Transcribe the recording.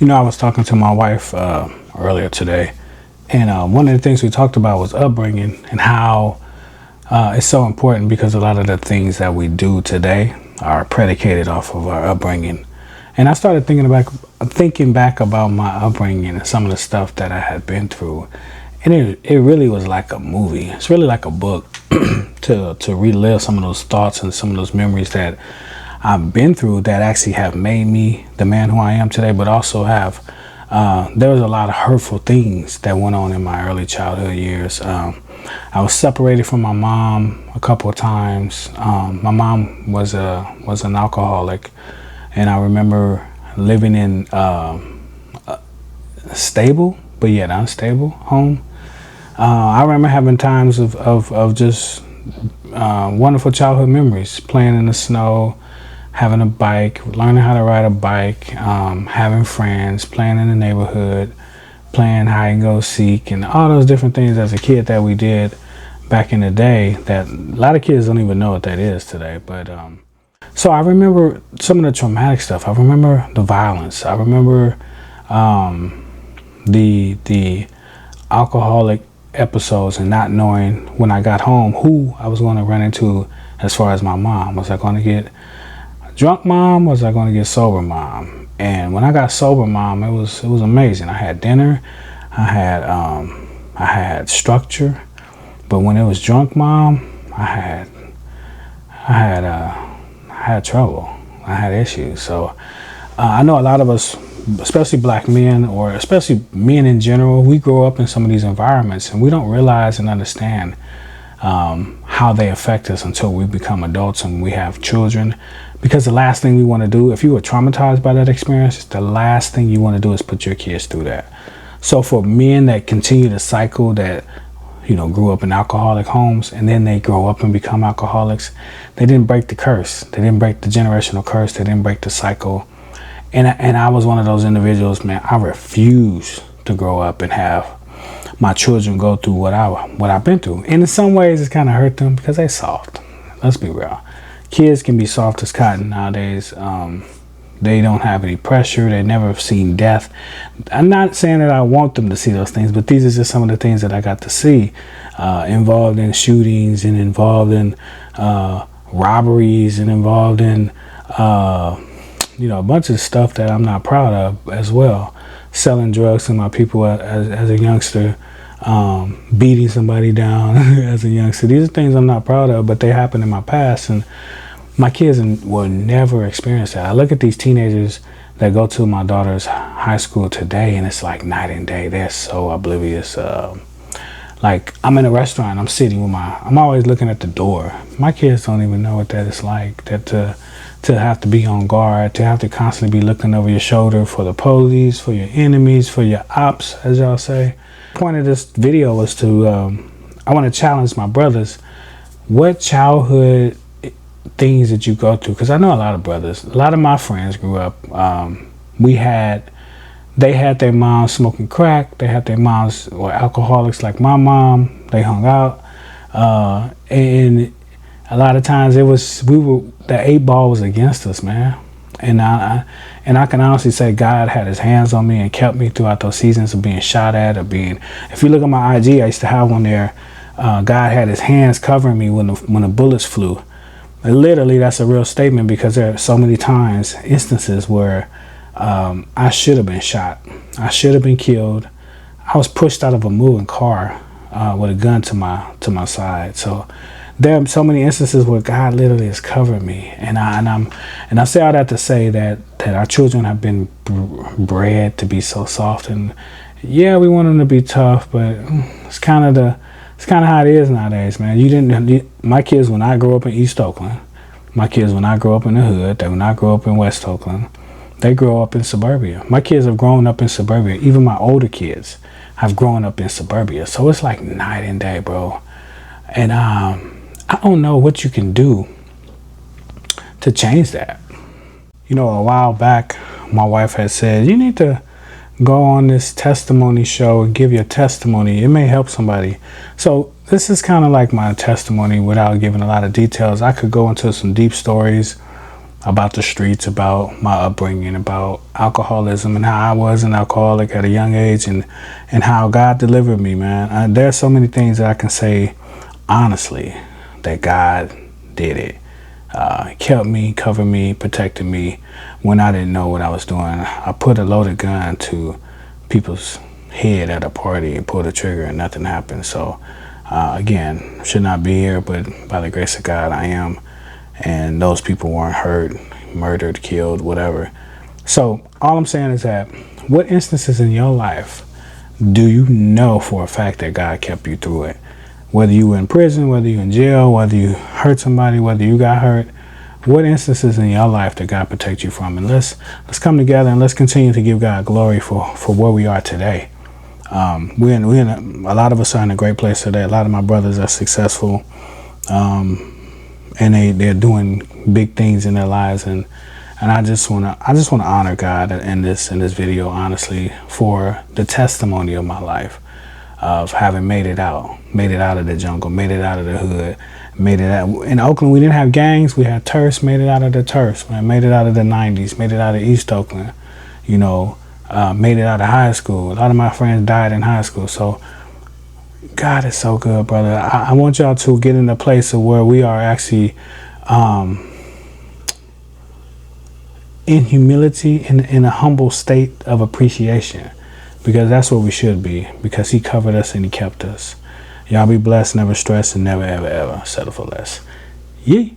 I was talking to my wife earlier today, and one of the things we talked about was upbringing and how it's so important because a lot of the things that we do today are predicated off of our upbringing. And I started thinking back about my upbringing and some of the stuff that I had been through, and it really was like a movie. It's really like a book to relive some of those thoughts and some of those memories that I've been through that actually have made me the man who I am today, but also have there was a lot of hurtful things that went on in my early childhood years. I was separated from my mom a couple of times. My mom was an alcoholic, and I remember living in a stable but yet unstable home. I remember having times of just wonderful childhood memories, playing in the snow, having a bike, learning how to ride a bike, having friends, playing in the neighborhood, playing hide and go seek, and all those different things as a kid that we did back in the day that a lot of kids don't even know what that is today. But so I remember some of the traumatic stuff. I remember the violence. I remember the alcoholic episodes and not knowing when I got home who I was going to run into as far as my mom. Was I going to get drunk mom? Was I going to get sober mom? And when I got sober mom, it was amazing. I had dinner, I had structure, but when it was drunk mom, I had trouble. I had issues. So I know a lot of us, especially black men, or especially men in general, we grow up in some of these environments and we don't realize and understand how they affect us until we become adults and we have children. Because the last thing we want to do, if you were traumatized by that experience, the last thing you want to do is put your kids through that. So for men that continue the cycle that, grew up in alcoholic homes and then they grow up and become alcoholics, they didn't break the curse. They didn't break the generational curse. They didn't break the cycle. And I was one of those individuals, man. I refuse to grow up and have my children go through what I've been through. And in some ways, it's kind of hurt them because they're soft. Let's be real. Kids can be soft as cotton nowadays. They don't have any pressure. They never have seen death. I'm not saying that I want them to see those things, but these are just some of the things that I got to see, involved in shootings and involved in robberies and involved in a bunch of stuff that I'm not proud of as well. Selling drugs to my people as a youngster, beating somebody down as a youngster. These are things I'm not proud of, but they happened in my past, and my kids will never experience that. I look at these teenagers that go to my daughter's high school today, and it's like night and day. They're so oblivious. Like, I'm in a restaurant, I'm sitting with I'm always looking at the door. My kids don't even know what that is like, that to have to be on guard, to have to constantly be looking over your shoulder for the police, for your enemies, for your ops, as y'all say. The point of this video was to, I want to challenge my brothers. What childhood things that you go through? Because I know a lot of brothers, a lot of my friends grew up, they had their moms smoking crack, they had their moms were alcoholics like my mom, they hung out, and a lot of times the 8-ball was against us, man. And I can honestly say God had his hands on me and kept me throughout those seasons of being shot at or if you look at my IG, I used to have one there, God had his hands covering me when the bullets flew. And literally, that's a real statement because there are so many instances where I should have been shot. I should have been killed. I was pushed out of a moving car with a gun to my side. So there are so many instances where God literally has covered me, and I say all that to say that our children have been bred to be so soft, and yeah, we want them to be tough, but it's kind of how it is nowadays, man. My kids, when I grow up in East Oakland, my kids, when I grow up in the hood, they will not grow up in West Oakland. They grow up in suburbia. My kids have grown up in suburbia. Even my older kids have grown up in suburbia. So it's like night and day, bro. And I don't know what you can do to change that. A while back, my wife had said, you need to go on this testimony show and give your testimony. It may help somebody. So this is kind of like my testimony without giving a lot of details. I could go into some deep stories about the streets, about my upbringing, about alcoholism and how I was an alcoholic at a young age, and how God delivered me, man. There's so many things that I can say honestly that God did it. Kept me, covered me, protected me when I didn't know what I was doing. I put a loaded gun to people's head at a party and pulled the trigger and nothing happened. So again, should not be here, but by the grace of God, I am. And those people weren't hurt, murdered, killed, whatever. So all I'm saying is that, what instances in your life do you know for a fact that God kept you through it? Whether you were in prison, whether you were in jail, whether you hurt somebody, whether you got hurt, what instances in your life did God protect you from? And let's come together and let's continue to give God glory for where we are today. A lot of us are in a great place today. A lot of my brothers are successful, and they're doing big things in their lives, and I just want to honor God in this video, honestly, for the testimony of my life, of having made it out of the jungle, made it out of the hood, made it out. In Oakland, we didn't have gangs, we had turfs, made it out of the turfs, man, made it out of the 90s, made it out of East Oakland, made it out of high school. A lot of my friends died in high school. So God is so good, brother. I want y'all to get in a place of where we are actually in humility, in a humble state of appreciation, because that's what we should be, because he covered us and he kept us. Y'all be blessed, never stress, and never, ever, ever settle for less. Yee.